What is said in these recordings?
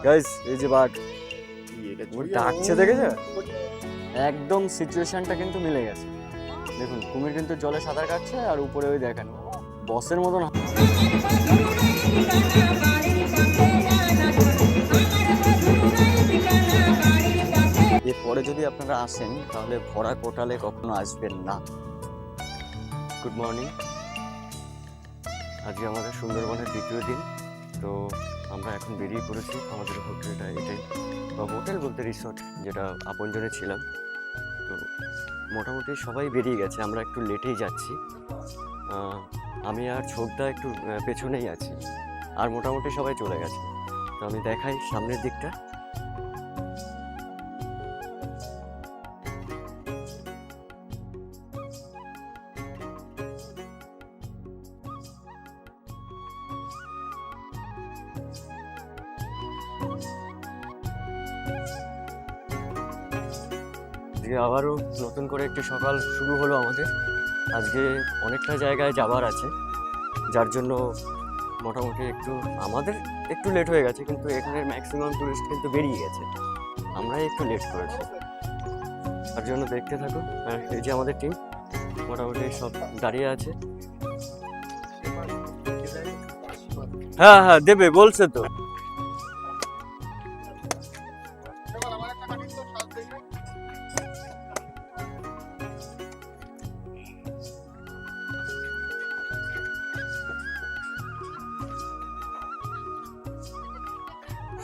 Guys এই যে বাঘ ডাকছে দেখেছো, একদম সিচুয়েশনটা কিন্তু মিলে গেছে। দেখুন কুমির কিন্তু জলে সাঁতার কাটছে আর উপরে ওই দেখেন বসের মতন। এরপরে যদি আপনারা আসেন তাহলে ভরা কোটালে কখনো আসবেন না। গুড মর্নিং, আজকে আমাদের সুন্দরবনের দ্বিতীয় দিন। তো আমরা এখন বেরিয়ে পড়েছি আমাদের হোটেলটা, এটাই বা হোটেল বলতে রিসর্ট, যেটা আপনজনে ছিলাম। তো মোটামুটি সবাই বেরিয়ে গেছে, আমরা একটু লেটেই যাচ্ছি। আমি আর ছোটদা একটু পেছনেই আছি, আর মোটামুটি সবাই চলে গেছে। তো আমি দেখাই সামনের দিকটা। আবারও নতুন করে একটি সকাল শুরু হলো আমাদের। আজকে অনেকটা জায়গায় যাবার আছে, যার জন্য মোটামুটি আমাদের একটু লেট হয়ে গেছে, কিন্তু এখানের ম্যাক্সিমাম টুরিস্ট কিন্তু বেরিয়ে গেছে, আমরাই একটু লেট করেছি। তার জন্য দেখতে থাকো। এই যে আমাদের টিম মোটামুটি সব দাঁড়িয়ে আছে। হ্যাঁ হ্যাঁ দেবে বলছে তো।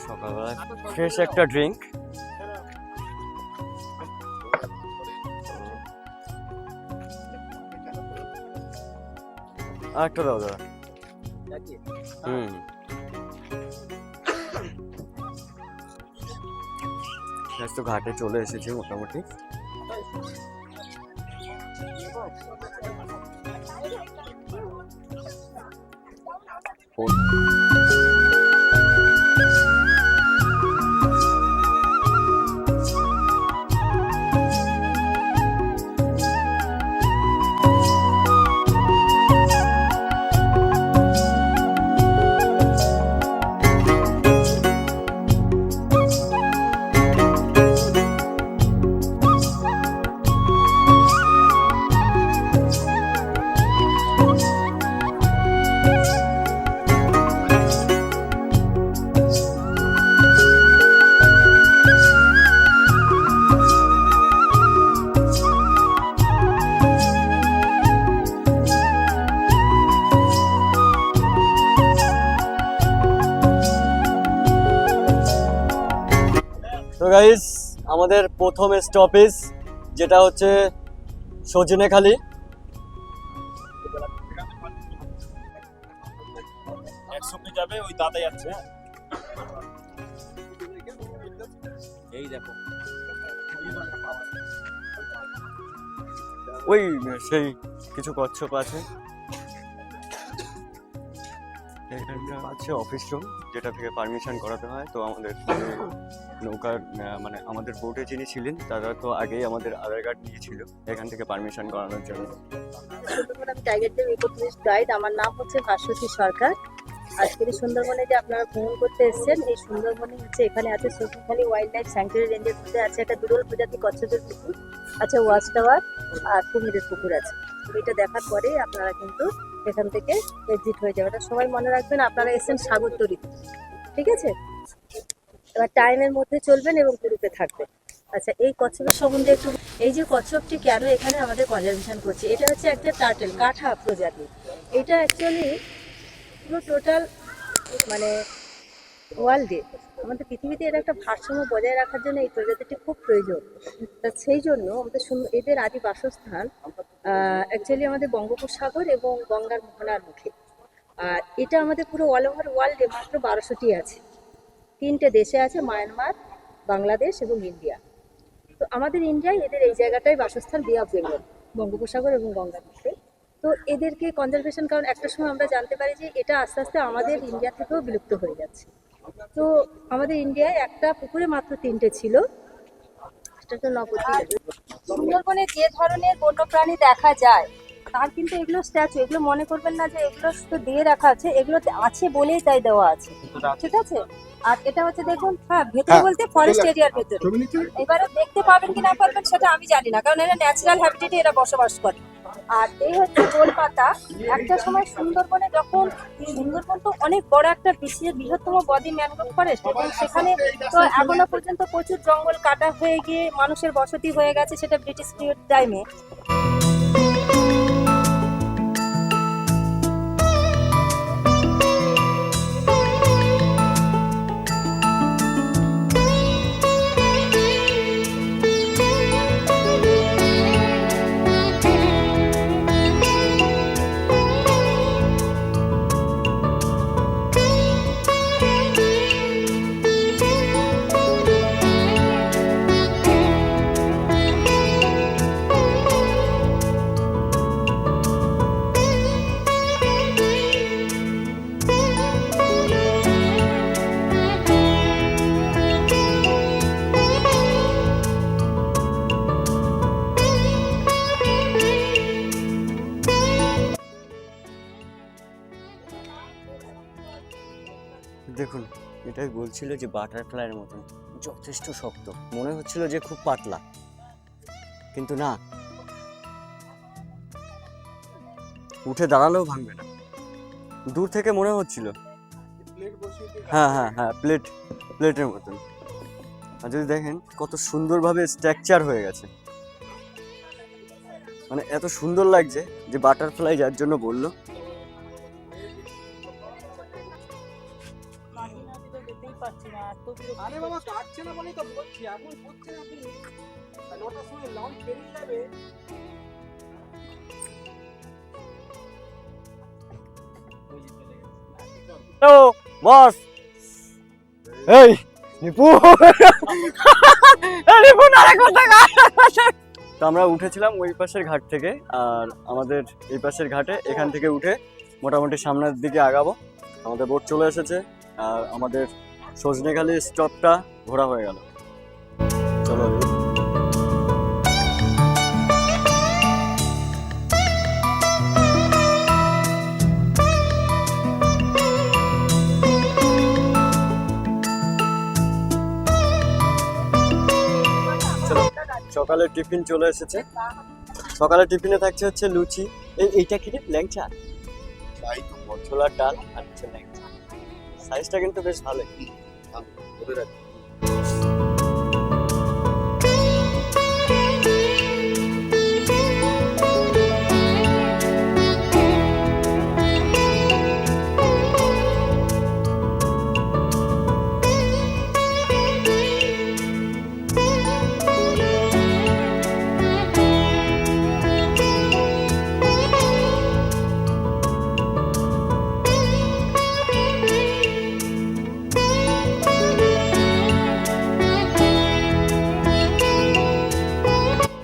সকালবেলা ফ্রেশ একটা ড্রিঙ্ক। আরেকটা দাও দাদা। তো ঘাটে চলে এসেছি মোটামুটি। তো গাইস আমাদের প্রথম স্টপেজ যেটা হচ্ছে সজনেখালি। একসঙ্গে যাবে, ওই দাদা যাচ্ছে। এই দেখো ওই সেই কিছু কচ্ছপ আছে। এখানটা আছে অফিস রুম, যেটা থেকে পারমিশন করাতে হয়। তো আমাদের নৌকার মানে আমাদের বোটে যিনি ছিলেন তারা তো আগেই আমাদের আধার কার্ড নিয়েছিল এখান থেকে পারমিশন করানোর জন্য। আমি tiger dam eco tourist guide, আমার নাম হচ্ছে ভাস্বতী সরকার। আজকের সুন্দরবনে যে আপনারা ভ্রমণ করতে এসেছেন, এই সুন্দরবনে হচ্ছে এখানে আছে সজনেখালি ওয়াইল্ড লাইফ স্যাংচুয়ারি রেঞ্জের মধ্যে আছে একটা দুর্লভ প্রজাতি কচ্ছপের পুকুর আছে, ওয়াচ টাওয়ার আর কুমিরের পুকুর আছে। এটা দেখার পরে আপনারা কিন্তু এখান থেকে এক্সিট হয়ে যাবে। এটা সবাই মনে রাখবেন, আপনারা এসেছেন সাগরতরীতে, ঠিক আছে? এবার টাইমের মধ্যে চলবেন এবং গ্রুপে থাকবেন। আচ্ছা, এই কচ্ছপের সম্বন্ধে একটু, এই যে কচ্ছপটি কেন এখানে আমাদের কনজারভেশন করছে, এটা হচ্ছে একটা টার্টেল কাঠা প্রজাতি। এটা অ্যাকচুয়ালি পুরো টোটাল মানে ওয়ার্ল্ডে আমাদের পৃথিবীতে এর একটা ভারসাম্য বজায় রাখার জন্য এই প্রজাতিটি খুব প্রয়োজন। তা সেই জন্য আমাদের এদের আদি বাসস্থান অ্যাকচুয়ালি আমাদের বঙ্গোপসাগর এবং গঙ্গার মোহনার মুখে। আর এটা আমাদের পুরো অল ওভার ওয়ার্ল্ডে মাত্র 1200টি আছে। 3টে দেশে আছে, মায়ানমার, বাংলাদেশ এবং ইন্ডিয়া। তো আমাদের ইন্ডিয়ায় এদের এই জায়গাটাই বাসস্থান, বে অফ বেঙ্গল, বঙ্গোপসাগর এবং গঙ্গার মুখে। তো এদেরকে কনজারভেশন, কারণ একটা সময় আমরা জানতে পারি যে এটা আস্তে আস্তে আমাদের ইন্ডিয়া থেকেও বিলুপ্ত হয়ে যাচ্ছে। তো আমাদের ইন্ডিয়ায় একটা পুকুরে মাত্র 3টে ছিল, সেটা তো নবদ্বীপ। সুন্দরবনে যে ধরনের বন্যপ্রাণী দেখা যায় তার কিন্তু এগুলো স্ট্যাচু, এগুলো মনে করবেন না যে এগুলো তো দিয়ে রাখা আছে, এগুলো আছে বলেই তাই দেওয়া আছে, ঠিক আছে। আর এটা হচ্ছে দেখুন, হ্যাঁ ভেতরে বলতে ফরেস্ট এরিয়ার ভেতরে। এবারে দেখতে পাবেন কি না পারবেন সেটা আমি জানি না, কারণ এরা ন্যাচারাল হ্যাবিটেটে এরা বসবাস করে। আর এই হচ্ছে গোলপাতা। একটা সময় সুন্দরবনে যখন, সুন্দরবন তো অনেক বড় একটা বৃহত্তম বদ্বীপ ম্যানগ্রোভ ফরেস্ট, এবং সেখানে তো এখনো পর্যন্ত প্রচুর জঙ্গল কাটা হয়ে গিয়ে মানুষের বসতি হয়ে গেছে, সেটা ব্রিটিশ পিরিয়ড টাইমে। দেখুন, এটাই বলছিল যে বাটারফ্লাইয়ের মতন যথেষ্ট শক্ত, মনে হচ্ছিল যে খুব পাতলা, কিন্তু না, উঠে দাঁড়ালেও ভাঙবে না, দূর থেকে মনে হচ্ছিল। হ্যাঁ হ্যাঁ হ্যাঁ, প্লেটের মতন। আর যদি দেখেন কত সুন্দরভাবে স্ট্রাকচার হয়ে গেছে, মানে এত সুন্দর লাগছে যে বাটারফ্লাই যার জন্য বললো। আরে বাবা কাটছে না বলেই তো বলছি, এখন করছেন আপনি 9টার সময় লঞ্চ বেরিয়ে যাবে। বস, এই নিপু, নিপুন আরেকবার দেখা। তো আমরা উঠেছিলাম ওই পাশের ঘাট থেকে, আর আমাদের এই পাশের ঘাটে এখান থেকে উঠে মোটামুটি সামনের দিকে আগাবো। আমাদের বোট চলে এসেছে, আর আমাদের সজনেখালি স্টপটা ঘোরা হয়ে গেল। চলো। সকালের টিফিন চলে এসেছে। সকালের টিফিনে থাকছে হচ্ছে লুচি, এইটা কি ল্যাংচা, ছোলার ডাল আর হচ্ছে ল্যাংচা। সাইজটা কিন্তু বেশ ভালো।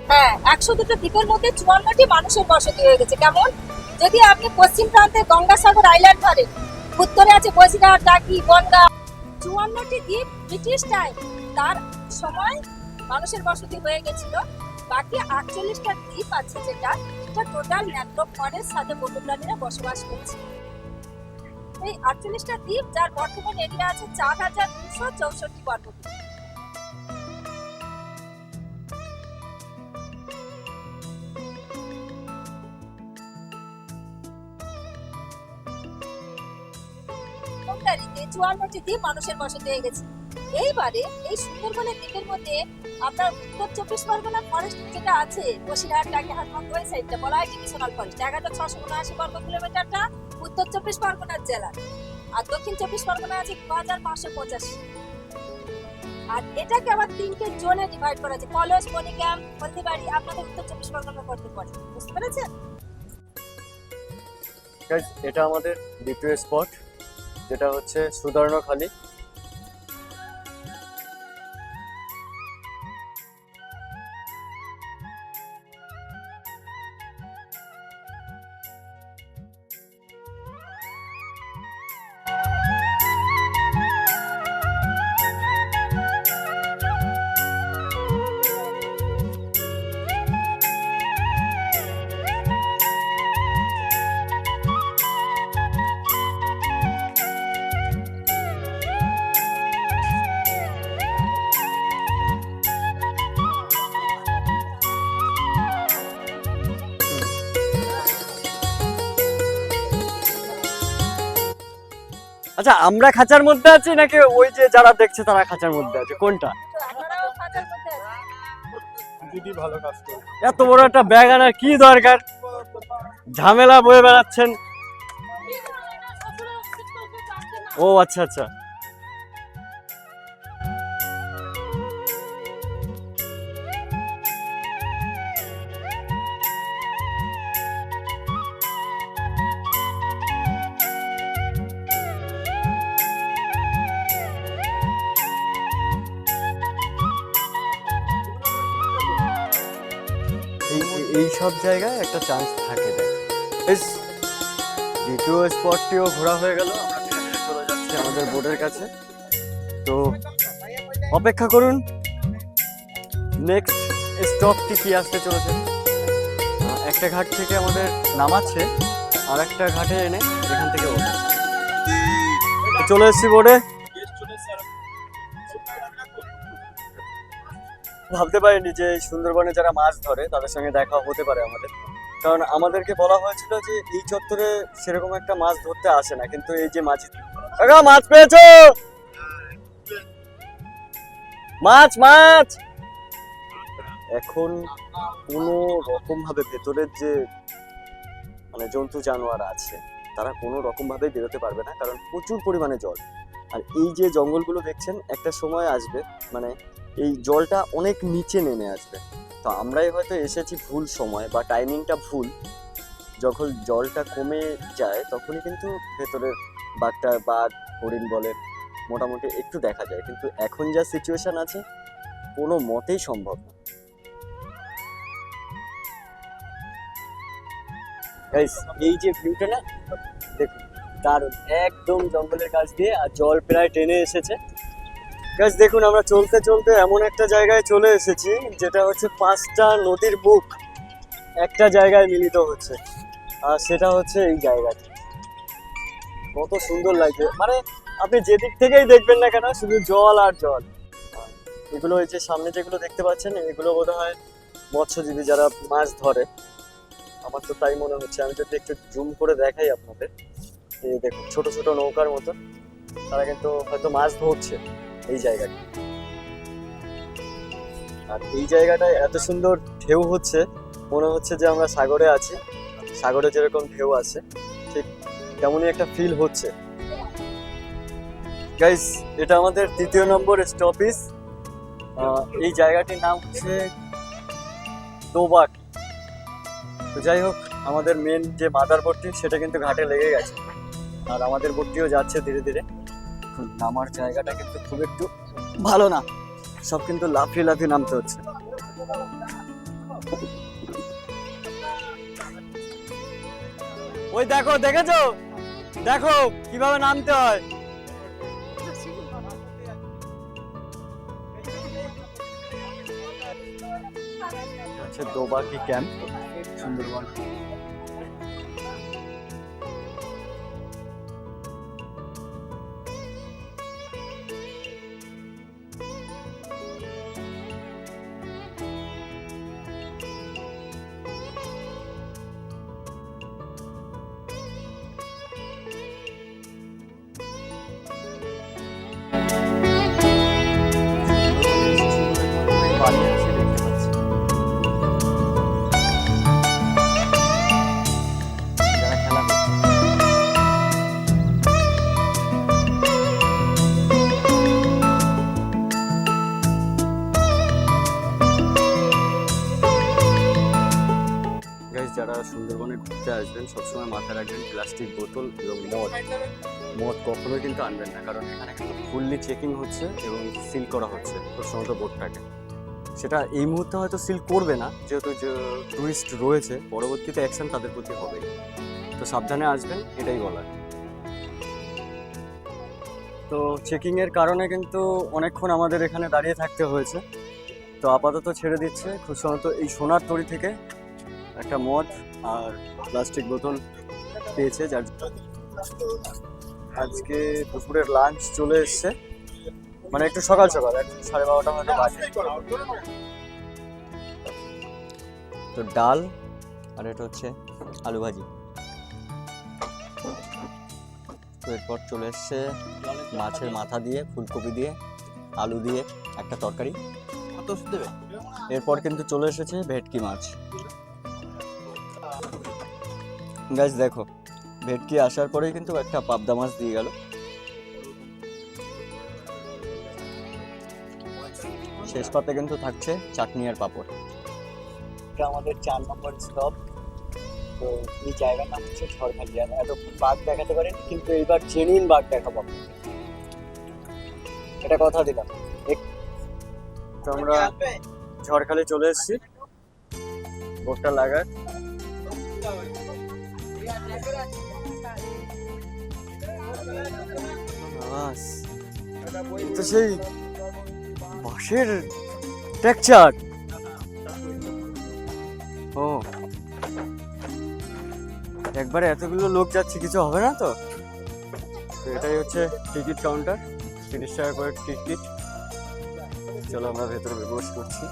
হ্যাঁ, 102টা দ্বীপের মধ্যে 54টি মানুষের বসতি হয়ে গেছে। কেমন? যদি আপনি পশ্চিম প্রান্তে গঙ্গাসাগর আইল্যান্ড ধরেন, উত্তরে আছে বসিরহাট, টাকি, বনগাঁ, 54টি দ্বীপ ব্রিটিশ টাইম তার সময় মানুষের বসতি হয়ে গেছিল। বাকি 48টা দ্বীপ আছে যেটা টোটাল ম্যানগ্রোভ ফরেস্ট সাথে বন্যপ্রাণীরা বসবাস করছে। এই 48টা দ্বীপ, যার বর্তমান এরিয়া আছে 4264 বর্গ কিলোমিটার। কোটারিতে 54টি দ্বীপ মানুষের বসতি হয়ে গেছে। এইবারে এই সুন্দরবনের দ্বীপের মধ্যে আপনার উত্তর 24 পরগনা ফরেস্ট যেটা আছে, বসিরহাট, টাকিহাট, ওই সাইডটা বলা হয় ডিভিশনাল ফরেস্ট। জায়গাটা 679 বর্গ কিলোমিটারটা উত্তর 24 পরগনার জেলার, আর দক্ষিণ 24 পরগনা আছে 2585। আর এটাকে আবার 3টে জোনে ডিভাইড করা আছে, কলস, মণিগ্রাম, হলদিবাড়ি, আপনাদের উত্তর 24 পরগনার মধ্যে পড়ে। বুঝতে পেরেছেন? গাইস, এটা আমাদের দ্বিতীয় স্পট, যেটা হচ্ছে সুদর্ণখালি। আচ্ছা আমরা খাঁচার মধ্যে আছি নাকি ওই যে যারা দেখছে তারা খাঁচার মধ্যে আছে, কোনটা? আপনারাও খাঁচার মধ্যে আছেন। দিদি ভালো কাজ করে। এত বড় একটা ব্যাগ আনার কি দরকার, ঝামেলা বয়ে বেড়াচ্ছেন। ও আচ্ছা আচ্ছা, এই সব জায়গায় একটা চান্স থাকে। দেখ বেশ, দ্বিতীয় স্পটটিও ঘোরা হয়ে গেল, আমরা ধীরে ধীরে চলে যাচ্ছি আমাদের বোর্ডের কাছে। তো অপেক্ষা করুন, নেক্সট স্টপটি কি আসতে চলেছে। একটা ঘাট থেকে আমাদের নামাচ্ছে, আর একটা ঘাটে এনে এখান থেকে ওঠাচ্ছে। তো চলে এসেছি বোর্ডে। গেস্ট চলে এসেছে আর ভাবতে পারিনি যে এই সুন্দরবনে যারা মাছ ধরে তাদের সঙ্গে দেখা হতে পারে আমাদের, কারণ আমাদেরকে বলা হয়েছিল যে এই চত্বরে সেরকম একটা মাছ ধরতে আসে না, কিন্তু এই যে মাছ পেয়েছো, মাছ মাছ এখন কোনো রকম ভাবে ভেতরের যে মানে জন্তু জানোয়ার আছে তারা কোনো রকম ভাবে বেরোতে পারবে না, কারণ প্রচুর পরিমাণে জল। আর এই যে জঙ্গলগুলো দেখছেন একটা সময় আসবে মানে এই জলটা অনেক নিচে নেমে আসবে। তো আমরাই হয়তো এসেছি ভুল সময় বা টাইমিংটা ভুল, যখন জলটা কমে যায় তখনই কিন্তু ভেতরের বাঘ হরিণ বলেন মোটামুটি একটু দেখা যায়, কিন্তু এখন যা সিচুয়েশন আছে কোনো মতেই সম্ভব না। গাইস এই যে ভিউটা না দেখুন, দারুণ, একদম জঙ্গলের কাছ দিয়ে, আর জল প্রায় টেনে এসেছে। গাইস দেখুন আমরা চলতে চলতে এমন একটা জায়গায় চলে এসেছি যেটা হচ্ছে 5টা নদীর বুক একটা জায়গায় মিলিত হচ্ছে, আর সেটা হচ্ছে এই জায়গাটা। কত সুন্দর লাগছে, মানে আপনি যেদিক থেকেই দেখবেন না কেন শুধু জল আর জল। এগুলো এই যে সামনে যেগুলো দেখতে পাচ্ছেন এগুলো বোধহয় মৎস্যজীবী যারা মাছ ধরে, আমার তো তাই মনে হচ্ছে। আমি যদি একটু জুম করে দেখাই আপনাদের, এই দেখুন ছোট ছোট নৌকার মতো তারা কিন্তু হয়তো মাছ ধরছে এই জায়গাটা। আর এই জায়গাটায় এত সুন্দর ঢেউ হচ্ছে, মনে হচ্ছে যে আমরা সাগরে আছি, সাগরে যেরকম ঢেউ আছে ঠিক তেমনই একটা ফিল হচ্ছে। গাইস এটা আমাদের 3য় নম্বর স্টপেজ। এই জায়গাটির নাম হচ্ছে দোবাক। তো যাই হোক, আমাদের মেন যে মাদার বোটটি সেটা কিন্তু ঘাটে লেগে গেছে, আর আমাদের বোটটিও যাচ্ছে ধীরে ধীরে। নামার জায়গাটা কিন্তু খুব একটু ভালো না, সব কিন্তু লাফিয়ে লাফিয়ে নামতে হচ্ছে। ওই দেখো, দেখেছো, দেখো কিভাবে নামতে হয়। হচ্ছে দোবাকি ক্যাম্প, সুন্দরবন। বালি আছে দেখতে পাচ্ছি, যারা খেলা করছে। গাইস যারা সুন্দরবনে ঘুরতে আসবেন সবসময় মাথায় রাখবেন প্লাস্টিক বোতল এবং মদ কখনোই কিন্তু আনবেন না, কারণ এখানে কিন্তু ফুললি চেকিং হচ্ছে এবং সিল করা হচ্ছে প্রথমত বোটটাকে। সেটা এই মুহূর্তে হয়তো সিল করবে না, যেহেতু যে টুরিস্ট রয়েছে, পরবর্তীতে অ্যাকশন তাদের প্রতি হবে। তো সাবধানে আসবেন, এটাই বলার। তো চেকিংয়ের কারণে কিন্তু অনেকক্ষণ আমাদের এখানে দাঁড়িয়ে থাকতে হয়েছে। তো আপাতত ছেড়ে দিচ্ছে। খুব সম্ভবত এই সোনার তরী থেকে একটা মদ আর প্লাস্টিক বোতল পেয়েছে, যার আজকে দুপুরের লাঞ্চ চলে এসছে, মানে একটু সকাল সকাল, এখন 12:30 হয়তো বাজে। তো ডাল আর এটা হচ্ছে আলু ভাজি। তো এরপর চলে এসছে মাছের মাথা দিয়ে, ফুলকপি দিয়ে, আলু দিয়ে একটা তরকারি। কত দেবে? এরপর কিন্তু চলে এসেছে ভেটকি মাছ। গাইস দেখো, ভেটকি আসার পরেই কিন্তু একটা পাবদা মাছ দিয়ে গেল। শেষ পাতে কিন্তু থাকছে চাটনি আর পাঁপড়। এটা আমাদের 4 নম্বর স্টপ। তো এই জায়গার নাম হচ্ছে ঝড়খালি। আর এতক্ষণ বাঘ দেখাতে পারেন, কিন্তু এইবার জেনুইন বাঘ দেখাবো। এটা কথা দিলাম। তো আমরা ঝড়খালি চলে এসেছি, বোটটা লাগার। তো সেই বাঁশের টেক্সচার। ও একবারে এতগুলো লোক যাচ্ছে, কিছু হবে না তো? তো এটাই হচ্ছে টিকিট কাউন্টার, 30 টাকা করে টিকিট। চলো আমরা ভেতরে প্রবেশ করছি।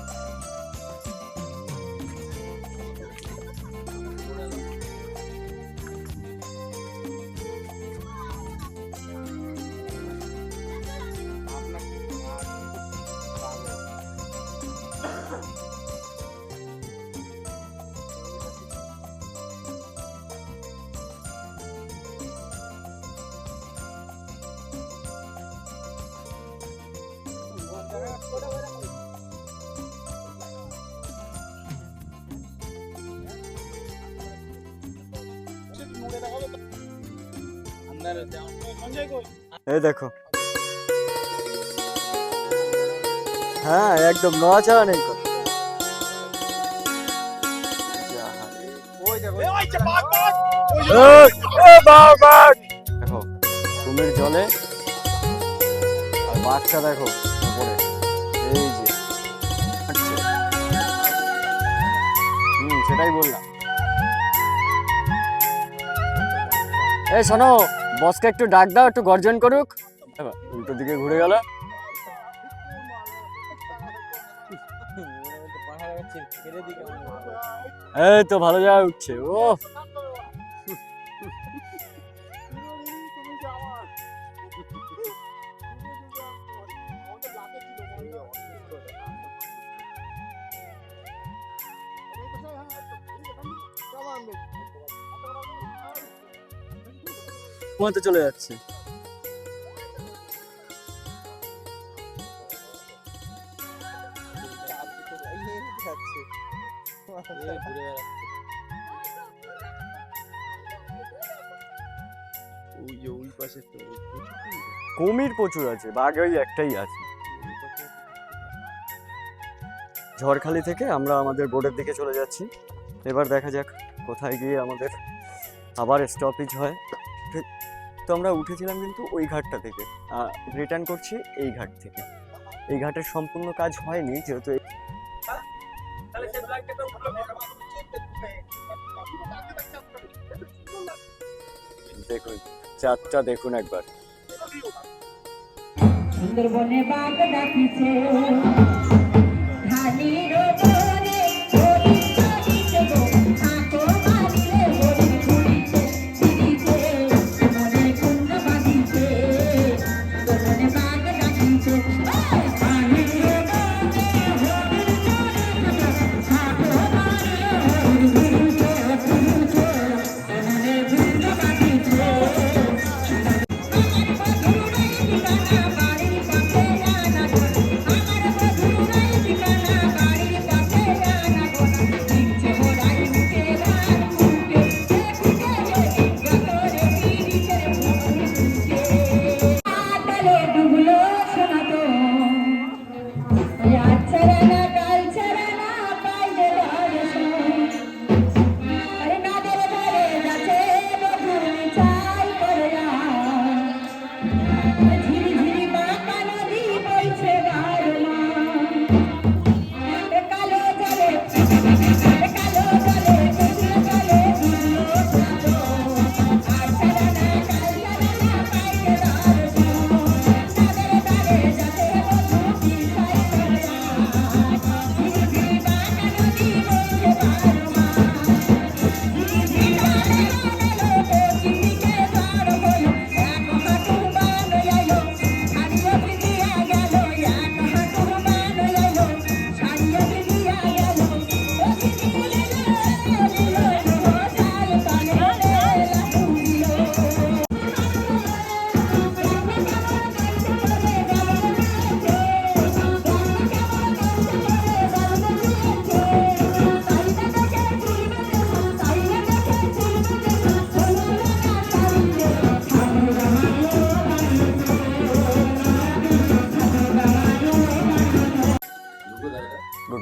এই দেখো, হ্যাঁ একদম নড়াচড়া নেই। দেখো কুমির জলে, আর বাঘটা দেখো উপরে, এই যে সেটাই বললাম। এই শোনো, বসকে একটু ডাক দাও, একটু গর্জন করুক। উল্টো দিকে ঘুরে গেল। এই তো ভালো জায়গায় উঠছে। ও ঘুমাতে চলে যাচ্ছে। কুমির প্রচুর আছে, বাঘ ওই একটাই আছে। ঝড়খালি থেকে আমরা আমাদের বোটের দিকে চলে যাচ্ছি। এবার দেখা যাক কোথায় গিয়ে আমাদের আবার স্টপেজ হয়। তো আমরা উঠেছিলাম কিন্তু ওই ঘাটটা থেকে, রিটার্ন করছি এই ঘাট থেকে। এই ঘাটের সম্পূর্ণ কাজ হয়নি, যেহেতু দেখুন চাঁদটা দেখুন একবার। সুন্দরবনে বাঘ ডাকিছে ধানির ওপরে হরিণ চড়িছে গো থাকো বাড়িলে হরিণ ঘুরিছে ফিরিছে মনে কুণ্ড বাঁধিছে সুন্দরবনে বাঘ ডাকিছে ধানির ওপরে হরিণ চড়িছে গো থাকো বাড়িলে হরিণ ঘুরিছে ফিরিছে মনে কুণ্ড বাঁধিছে।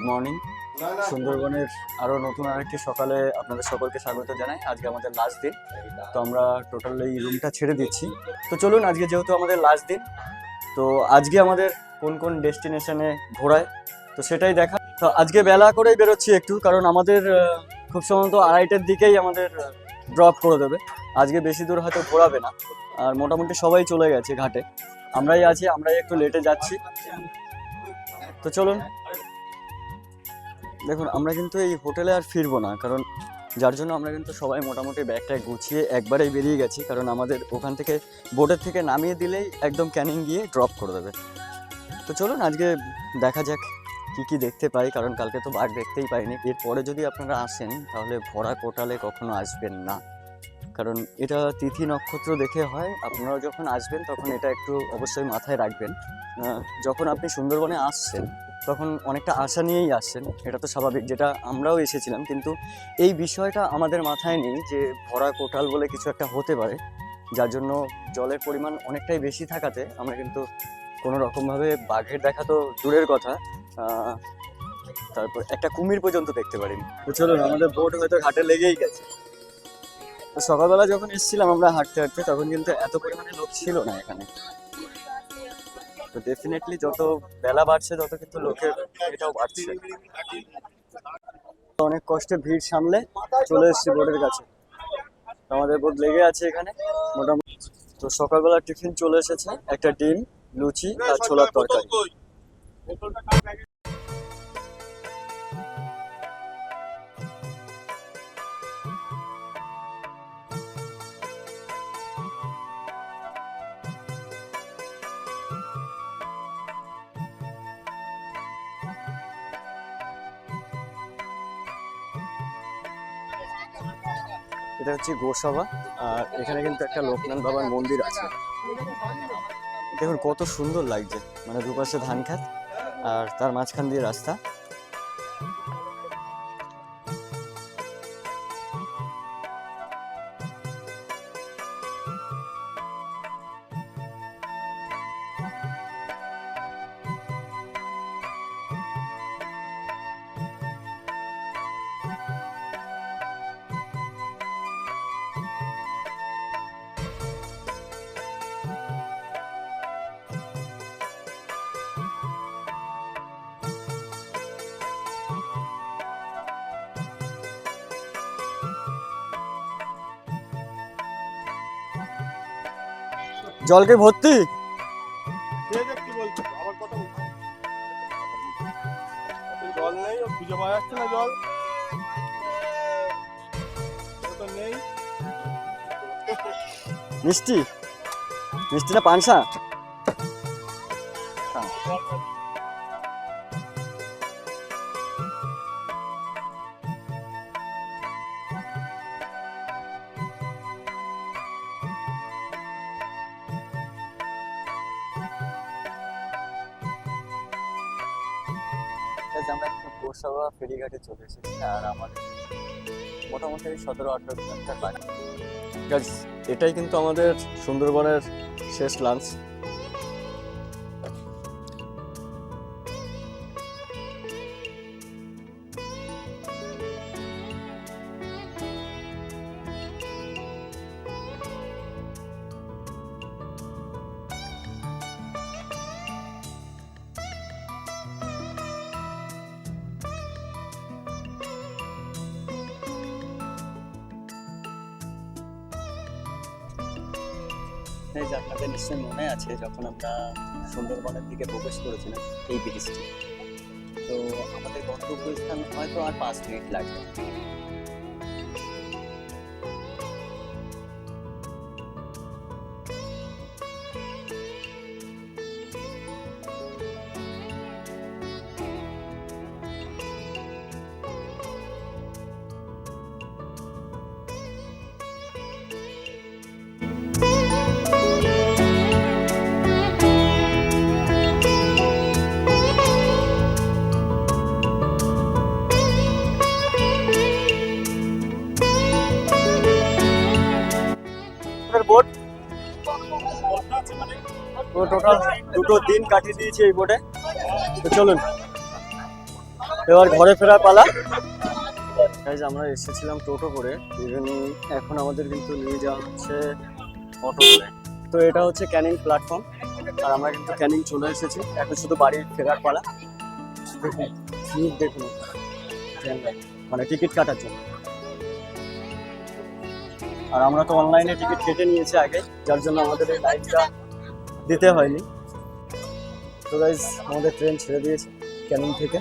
মর্নিং। সুন্দরবনের আরও নতুন আরেকটি সকালে আপনাদের সকলকে স্বাগত জানাই। আজকে আমাদের লাস্ট দিন, তো আমরা টোটাল এই রুমটা ছেড়ে দিচ্ছি। তো চলুন, আজকে যেহেতু আমাদের লাস্ট দিন, তো আজকে আমাদের কোন কোন ডেস্টিনেশনে ঘোরায় তো সেটাই দেখা। তো আজকে বেলা করেই বেরোচ্ছি একটু, কারণ আমাদের খুব সম্ভবত 2:30টার দিকেই আমাদের ড্রপ করে দেবে। আজকে বেশি দূর হয়তো ঘোরাবে না, আর মোটামুটি সবাই চলে গেছে ঘাটে, আমরাই আছি, আমরাই একটু লেটে যাচ্ছি। তো চলুন, দেখুন আমরা কিন্তু এই হোটেলে আর ফিরবো না, কারণ যার জন্য আমরা কিন্তু সবাই মোটামুটি ব্যাগটা গুছিয়ে একবারেই বেরিয়ে গেছি, কারণ আমাদের ওখান থেকে বোটের থেকে নামিয়ে দিলেই একদম ক্যানিং গিয়ে ড্রপ করে দেবে। তো চলুন আজকে দেখা যাক কি কি দেখতে পাই, কারণ কালকে তো বাঘ দেখতেই পাইনি। এরপরে যদি আপনারা আসেন তাহলে ভরা কোটালে কখনো আসবেন না, কারণ এটা তিথি নক্ষত্র দেখে হয়। আপনারা যখন আসবেন তখন এটা একটু অবশ্যই মাথায় রাখবেন। যখন আপনি সুন্দরবনে আসছেন তখন অনেকটা আশা নিয়েই আসছেন, এটা তো স্বাভাবিক, যেটা আমরাও এসেছিলাম, কিন্তু এই বিষয়টা আমাদের মাথায় নেই যে ভরা কোটাল বলে কিছু একটা হতে পারে, যার জন্য জলের পরিমাণ অনেকটাই বেশি থাকাতে আমরা কিন্তু কোনো রকমভাবে বাঘের দেখা তো দূরের কথা, তারপর একটা কুমির পর্যন্ত দেখতে পারিনি। তো চলুন, আমাদের বোট হয়তো ঘাটে লেগেই গেছে। তো সকালবেলা যখন এসেছিলাম আমরা হাঁটতে হাঁটতে, তখন কিন্তু এত পরিমাণে লোক ছিল না এখানে। তো ডেফিনেটলি যত বেলা বাড়ছে তত কিন্তু লোকের এটাও বাড়ছে। অনেক কষ্টে ভিড় সামলে চলে এসেছি বোটের কাছে। আমাদের বোট লেগে আছে এখানে মোটামুটি। তো সকালবেলা টিফিন চলে এসেছে, একটা ডিম, লুচি আর ছোলার তরকারি। এটা হচ্ছে গোসভা, আর এখানে কিন্তু একটা লোকনাথ বাবার মন্দির আছে। দেখুন কত সুন্দর লাগছে, মানে দুপাশে ধান ক্ষেত আর তার মাঝখান দিয়ে রাস্তা। জলকে ভর্তি। কে দেখতে বলছো? আমার কথা বলছো? জল নেই, ও খুঁজে পাওয়া যাচ্ছে না জল। ও তো নেই। মিষ্টি মিষ্টি না পানসা? আমরা একটু গোসাবা ফেরিঘাটে চলে এসেছি, আর আমাদের মোটামুটি 17-18 কিলোমিটার বাকি। এটাই কিন্তু আমাদের সুন্দরবনের শেষ লাঞ্চ। এই যে আপনাদের নিশ্চয়ই মনে আছে যখন আমরা সুন্দরবনের দিকে প্রবেশ করেছিলাম এই ব্রিজটি, তো আমাদের গন্তব্যস্থান হয়তো আর 5 মিনিট লাগবে। বোট টোটাল 2 দিন কাটিয়ে দিয়েছি এই বোটে। তো চলুন এবার ঘরে ফেরার পালা। গাইজ আমরা এসেছিলাম টোটো করে, ইভেন এখন আমাদের কিন্তু নিয়ে যাওয়া হচ্ছে অটো করে। তো এটা হচ্ছে ক্যানিং প্ল্যাটফর্ম, আর আমরা কিন্তু ক্যানিং চলে এসেছি। এখন শুধু বাড়ি ফেরার পালা। দেখুন ভিড় দেখুন, মানে টিকিট কাটার জন্য। আর আমরা তো অনলাইনে টিকিট কেটে নিয়েছি আগে, যার জন্য আমাদের এই লাইনটা দিতে হয়নি। তো গাইজ আমাদের ট্রেন ছেড়ে দিয়েছে ক্যানিং থেকে।